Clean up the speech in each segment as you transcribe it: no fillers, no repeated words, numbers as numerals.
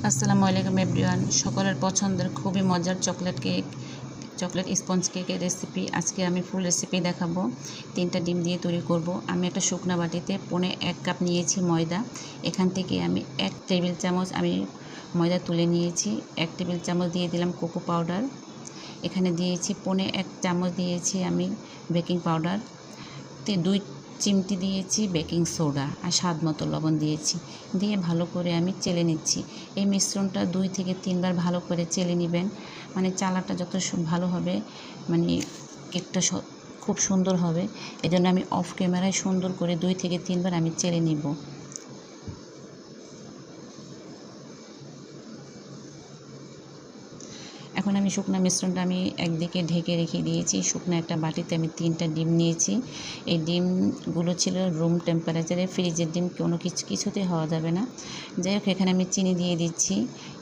আসসালামু আলাইকুম এভরিওয়ান। সকলের পছন্দের খুবই মজার চকলেট স্পঞ্জ কেকের রেসিপি আজকে আমি ফুল রেসিপি দেখাবো। 3টা ডিম দিয়ে তৈরি করব। আমি একটা শুকনা বাটিতে 1.5 কাপ নিয়েছি ময়দা। এখান থেকে আমি 1 টেবিল চামচ ময়দা তুলে নিয়েছি। 1 টেবিল চামচ দিয়ে দিলাম কোকো পাউডার। এখানে দিয়েছি 1.5 চামচ দিয়েছি আমি বেকিং পাউডার। 2 চিমটি দিয়েছি বেকিং সোডা আর স্বাদ মতো লবণ দিয়েছি। দিয়ে ভালো করে আমি চেলে নিচ্ছি। এই মিশ্রণটা 2 থেকে 3 বার ভালো করে চেলে নেবেন। মানে চালাটা যত ভালো হবে মানে কেকটা খুব সুন্দর হবে। এজন্য আমি অফ ক্যামেরায় সুন্দর করে 2 থেকে 3 বার আমি চেলে নিব। এখন আমি শুকনা মিশ্রণটা আমি একদিকে ঢেকে রেখে দিয়েছি। শুকনো একটা বাটিতে আমি 3টা ডিম নিয়েছি। এই ডিমগুলো ছিল রুম টেম্পারেচারে, ফ্রিজের ডিম কোনো কিছুতে হওয়া যাবে না। যাই হোক, এখানে আমি চিনি দিয়ে দিচ্ছি।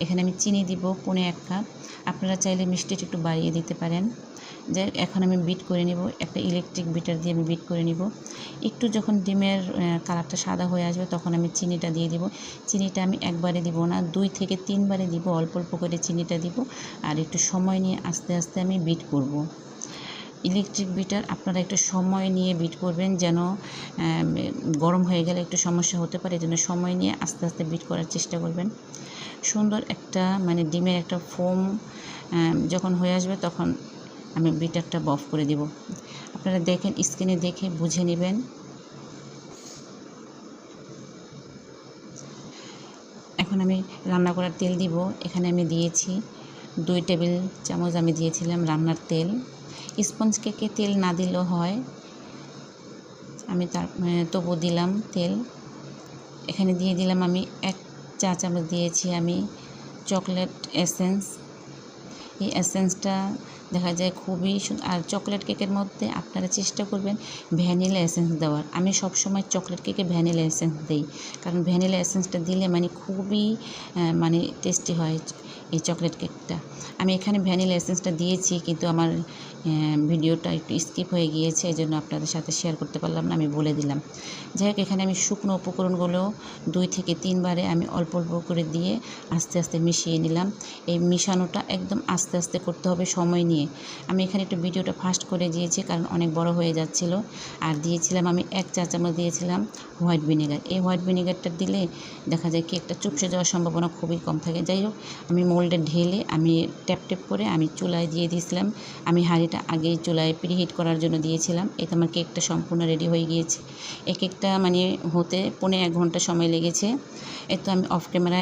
এখানে আমি চিনি দিব 1.5 কাপ। আপনারা চাইলে মিষ্টিটা একটু বাড়িয়ে দিতে পারেন। যাই হোক, এখন আমি বিট করে নিব। একটা ইলেকট্রিক বিটার দিয়ে আমি বিট করে নিব। একটু যখন ডিমের কালারটা সাদা হয়ে আসবে তখন আমি চিনিটা দিয়ে দিব। চিনিটা আমি একবারে দিব না, 2 থেকে 3 বারে দিব। অল্প অল্প করে চিনিটা দিব আর একটু সময় নিয়ে আস্তে আস্তে আমি বিট করব। ইলেকট্রিক বিটার আপনারা একটু সময় নিয়ে বিট করবেন, যেন গরম হয়ে গেলে একটু সমস্যা হতে পারে। যেন সময় নিয়ে আস্তে আস্তে বিট করার চেষ্টা করবেন। সুন্দর একটা ডিমের একটা ফোম যখন হয়ে আসবে তখন আমি বিটারটা অফ করে দিব। আপনারা দেখেন, স্ক্রিনে দেখে বুঝে নেবেন। এখন আমি রান্না করার তেল দিব। এখানে আমি দিয়েছি 2 টেবিল চামচ আমি দিয়েছিলাম রান্নার তেল। স্পঞ্জ কেকে তেল না দিলেও হয়, আমি তবু দিলাম তেল। এখানে দিয়ে দিলাম আমি 1 চা চামচ দিয়েছি আমি চকলেট এসেন্স। এই এসেন্সটা দেখা যায় খুবই আর চকলেট কেকের মধ্যে আপনারা চেষ্টা করবেন ভ্যানিলা এসেন্স দেওয়ার। আমি সবসময় চকলেট কেকে ভ্যানিলা এসেন্স দিই, কারণ ভ্যানিলা এসেন্সটা দিলে খুবই টেস্টি হয় এই চকলেট কেকটা। আমি এখানে ভ্যানিলা এসেন্সটা দিয়েছি, কিন্তু আমার ভিডিওটা একটু স্কিপ হয়ে গিয়েছে, এই জন্য আপনাদের সাথে শেয়ার করতে পারলাম না, আমি বলে দিলাম। যাই হোক, এখানে আমি শুকনো উপকরণগুলো 2 থেকে 3 বারে আমি অল্প অল্প করে দিয়ে আস্তে আস্তে মিশিয়ে নিলাম। এই মিশানোটা একদম আস্তে আস্তে করতে হবে, সময় নিয়ে। আমি এখানে একটু ভিডিওটা ফাস্ট করে দিয়েছি কারণ অনেক বড় হয়ে যাচ্ছিল। আর দিয়েছিলাম আমি 1 চা চামচ দিয়েছিলাম হোয়াইট ভিনেগার। এই হোয়াইট ভিনেগারটা দিলে দেখা যায় কেকটা চুপসে যাওয়ার সম্ভাবনা খুবই কম থাকে। যাই হোক, আমি মোল্ডে ঢেলে আমি ট্যাপ করে আমি চুলায় দিয়ে দিয়েছিলাম। আমি হাঁড়িটা আগেই চুলায় প্রিহিট করার জন্য দিয়েছিলাম। এতে আমার কেকটা সম্পূর্ণ রেডি হয়ে গিয়েছে। এই কেকটা হতে 1.5 ঘন্টা সময় লেগেছে। এই তো আমি অফ ক্যামেরায়